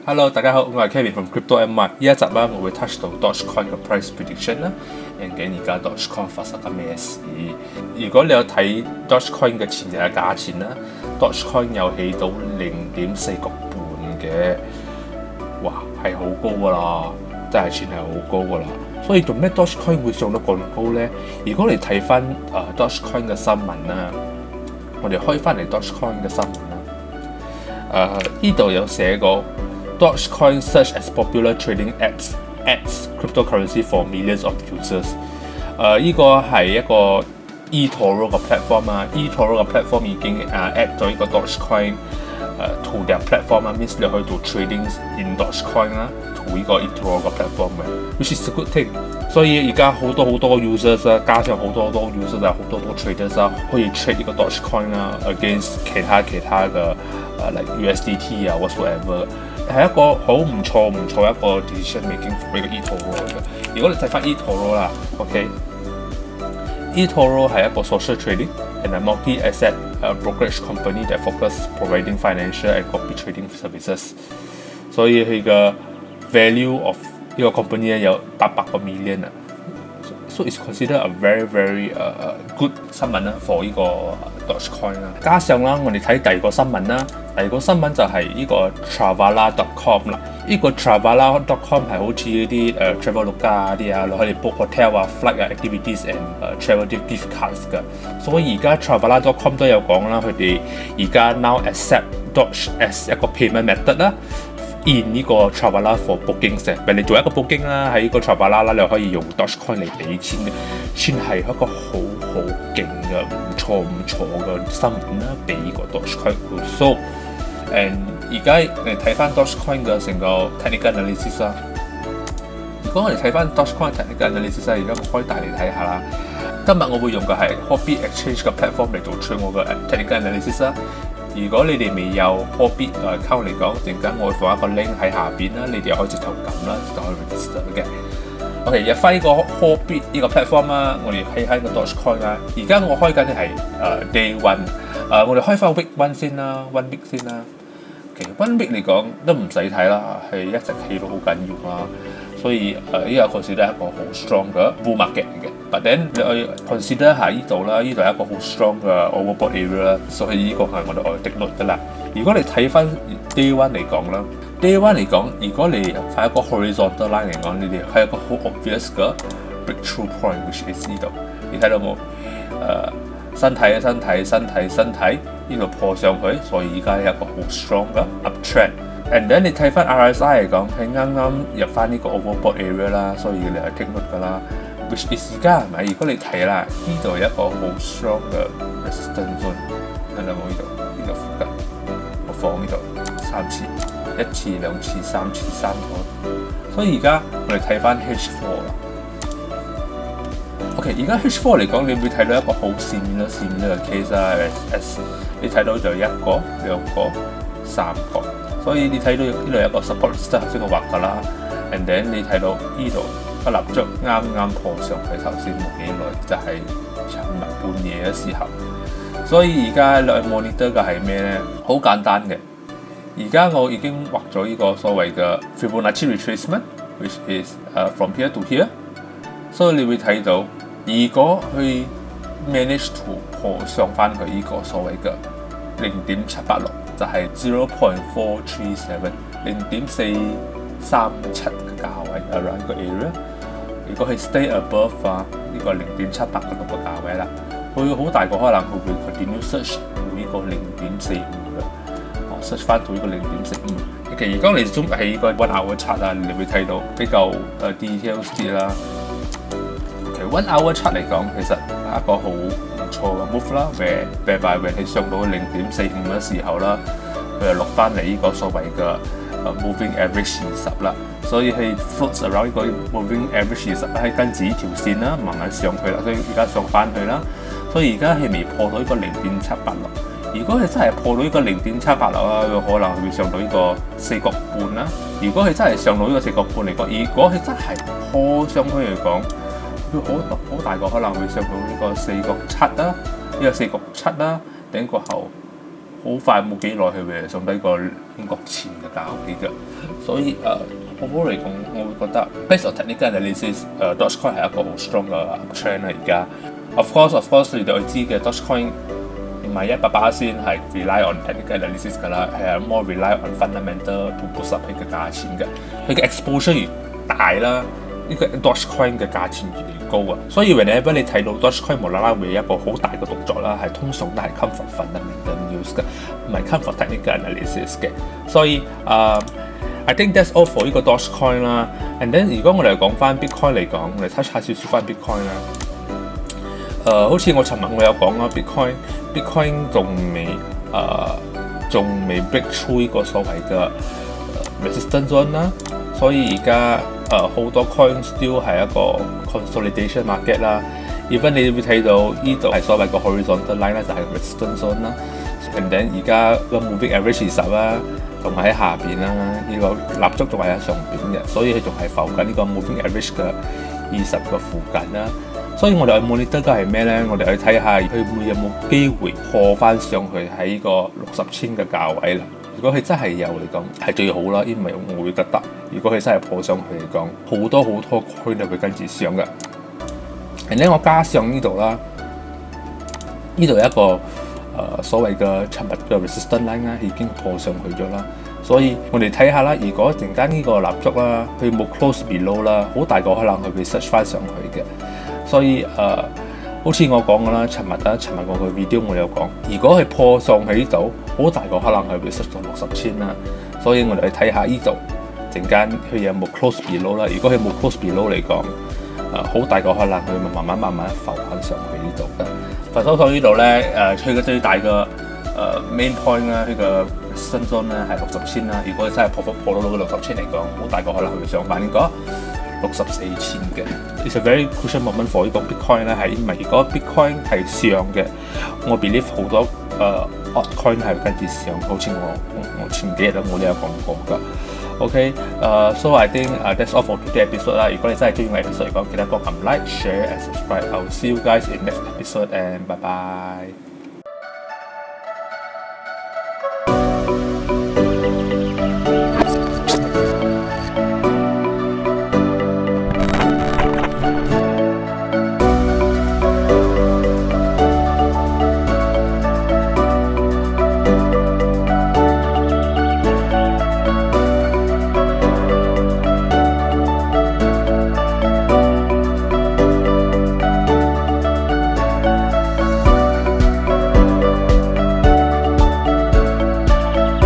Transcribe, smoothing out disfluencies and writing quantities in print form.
Hello， 大家好，我係 Kevin from Crypto.my。呢一集啦，我會 touch 到 Dogecoin 嘅 price prediction 啦，究竟而家 Dogecoin 發生緊咩事？如果你有睇 Dogecoin 嘅前日嘅價錢啦 ，Dogecoin 有起到0.4個半嘅，哇，係好高噶啦，真係算係好高噶啦。所以做咩 Dogecoin 會上到咁高咧？如果你睇翻Dogecoin 嘅新聞啦，我哋開翻嚟 Dogecoin 嘅新聞啦，呢度有寫過。Dogecoin search as popular trading apps adds cryptocurrency for millions of users。呢個係一個 eToro 嘅 platform 啊 ，eToro 嘅 platform 已經add 咗呢個 Dogecoin to their platform 啊 ，means 你可以做 trading in Dogecoin 啦 ，to 呢個 eToro 嘅 platform 嘅 ，which is a good thing。所以而家好多 users 啊，加上好多 users 啊，好多 traders 啊，可以 trade 呢個 Dogecoin 啦 ，against 其他嘅like USDT 啊 whatsoever。係一個好唔錯一個 decision making for 呢個 eToro 嘅。如果你睇翻 eToro 啦 ，OK，eToro 係一個 social trading and a multi-asset brokerage company that focus providing financial and copy trading services。所以佢嘅 value of 呢個 company 咧有800個 million 啊。So it's considered a very good 新聞啦 for 呢個 Dogecoin 啦。加上啦，我哋睇第二個新聞啦，第二個新聞就係呢個 Travala.com 啦。呢個 Travala.com 係好似呢啲Traveloka 啊啲啊，你可以 book hotel 啊、flight 啊、activities and travel gift cards 㗎。所以而家 Travala.com 都有講啦，佢哋而家 now accept Doge as 一個 payment method 啦。in 呢個 Travala for booking 嘅，俾你做一個 booking 啦，喺呢個 Travala 啦，你可以用 Dogecoin 嚟俾錢嘅，算係一個好勁嘅、唔錯嘅新聞啦，俾呢個 Dogecoin。So， 而家你睇翻 Dogecoin 嘅成個 technical analysis 啦。如果我哋睇翻 Dogecoin technical analysis 而家我開大嚟睇下啦。今日我會用嘅係 Huobi Exchange 嘅 platform 嚟做出我嘅 technical analysis 啦。如果你哋未有 Huobi account 嚟講，陣間我會放一個 link 喺下邊啦，你哋可以直頭撳啦，就可以 register 嘅。OK， 入翻呢個 Huobi 呢個 platform 啦，我哋睇下呢個 Dogecoin 啦。而家我開緊嘅係day one，我哋開翻 week one 先啦 ，one week 先啦。OK，one week 嚟講都唔使睇啦，係一直起到好緊要啦。所以呢個 consider 係一個好 strong 嘅 bull market 嚟嘅。But then 你可以 consider 下呢度啦，呢度係一個好 strong 嘅 overbought area 啦，所以呢個係我哋愛 take note 㗎啦。如果你睇翻 day one 嚟講啦 ，day one 嚟講，如果你喺一個 horizontal line 嚟講，你哋係一個好 obvious 嘅 breakthrough point，which is 呢度，你睇到冇？身體呢度破上去，所以而家有一個好 strong 嘅 uptrend。And then 你睇翻 RSI 嚟講，係啱啱入翻呢個 overbought area 啦，所以你係 take note 㗎啦。which is 而家係咪？如果你睇啦，呢度有一個好 strong 嘅 resistance zone， 睇到冇？呢度附近，我放呢度3次，1次、2次、3次，3個。所以而家我哋睇翻 H4 啦。OK， 而家 H4 嚟講，你會睇到一個好similar 嘅 case 啦。as 你睇到就1個、2個、3個，所以你睇到呢度有一個 support resistance 頭先我畫㗎啦。and then 你睇到呢度。個蠟燭啱破上去頭先冇幾耐，就係尋日半夜嘅時候。所以而家兩 monitor 嘅係咩咧？好簡單嘅。而家我已經畫咗呢個所謂嘅 Fibonacci retracement，which is from here to here。所以你會睇到，如果佢 manage to 破上翻佢呢個所謂嘅0.786，就係 0.437，0.437嘅價位 around 呢個 area。如果係 stay above 呢個0.786嘅價位啦，佢好大個可能佢會 continue search 到呢個0.45嘅，search 翻到呢個0.45。其實而家你中喺呢個 one hour chart 啊，你會睇到比較details 啲啦。其實 one hour chart 嚟講，其實係一個好唔錯嘅 move 啦，whereby when 係上到0.45嘅時候啦，佢就落翻嚟呢個所謂嘅moving average 20啦。所以係 floats around 呢個 moving average 20啦，係跟住呢條線啦，慢慢上去啦，所以而家上翻去啦。所以而家係未破到呢個0.786。如果佢真係破到呢個0.786啦，可能會上到呢個4角半啦。如果佢真係上到呢個4角半嚟講，如果佢真係破上去嚟講，佢好大個可能會上到呢個4.7啦，呢個4.7啦，頂過後好快冇幾耐佢會上低個英國錢嘅價嘅，所以overall嚟講，我會覺得 based on technical analysis，Dogecoin 係一個好 strong 嘅 trend 啦而家。Of course，你哋知嘅 Dogecoin 唔係100%先係 rely on technical analysis 㗎啦，係 more rely on fundamental to boost up 佢嘅價錢嘅。佢嘅 exposure 越大啦，呢個 Dogecoin 嘅價錢越嚟越高啊。所以 whenever 你睇到 Dogecoin 無啦啦會有一個好大嘅動作啦，係通常都係 come from fundamental news 嘅，唔係 come from technical analysis 嘅。所以I think that's all for 呢個 Dogecoin 啦。And then 如果我哋講翻 Bitcoin 嚟講，我哋 touch 下少少翻 Bitcoin 啦。好似我尋日我有講啦 ，Bitcoin 仲未 break through 呢個所謂嘅resistance zone 啦，所以而家好多 coin still 係一個 consolidation market 啦。even 你會睇到呢度係所謂嘅 horizontal line 咧，就係 resistance zone 啦。and then 而家個 moving average 20啦，仲喺下邊啦，呢個蠟燭仲係喺上邊嘅，所以佢仲係浮緊呢個 moving average 嘅20個附近啦。所以我哋去 monitor 嘅係咩咧？我哋去睇下佢會有冇機會破翻上去喺呢個60千嘅價位啦。如果佢真係有嚟講，係最好啦，因為我會覺得，如果佢真係破上去嚟講，好多 coin 都會跟住上嘅。然後我加上呢度啦，呢度有一個所謂嘅尋日嘅 resistance line 啦，已經破上去咗啦。所以我哋睇下啦，如果陣間呢個蠟燭啦，佢冇 close below 啦，好大個可能佢會 search 翻上去嘅。所以好似我講嘅啦，尋日我個 video 我有講，如果係破上喺呢度，好大個可能係會失咗60千啦。所以我哋去睇下呢度陣間佢有冇 close below 啦。如果佢冇 close below 嚟講，好大個可能佢慢慢浮翻上去呢度嘅。浮收上呢度咧，佢嘅最大嘅main point 啦，佢嘅新增咧係60千啦。如果真係破到個60千嚟講，好大個可能佢會上翻呢個64千嘅。It's a very crucial moment for 呢個 Bitcoin 咧，係因為如果 Bitcoin 係上嘅，我 believe 好多altcoin 係跟住上，好似我前幾日我都有講過㗎。OK，so I think that's all for today episode 啦。如果你真係中意我 episode 嚟講，記得幫我撳 like、share and subscribe。I'll see you guys in next episode and bye bye。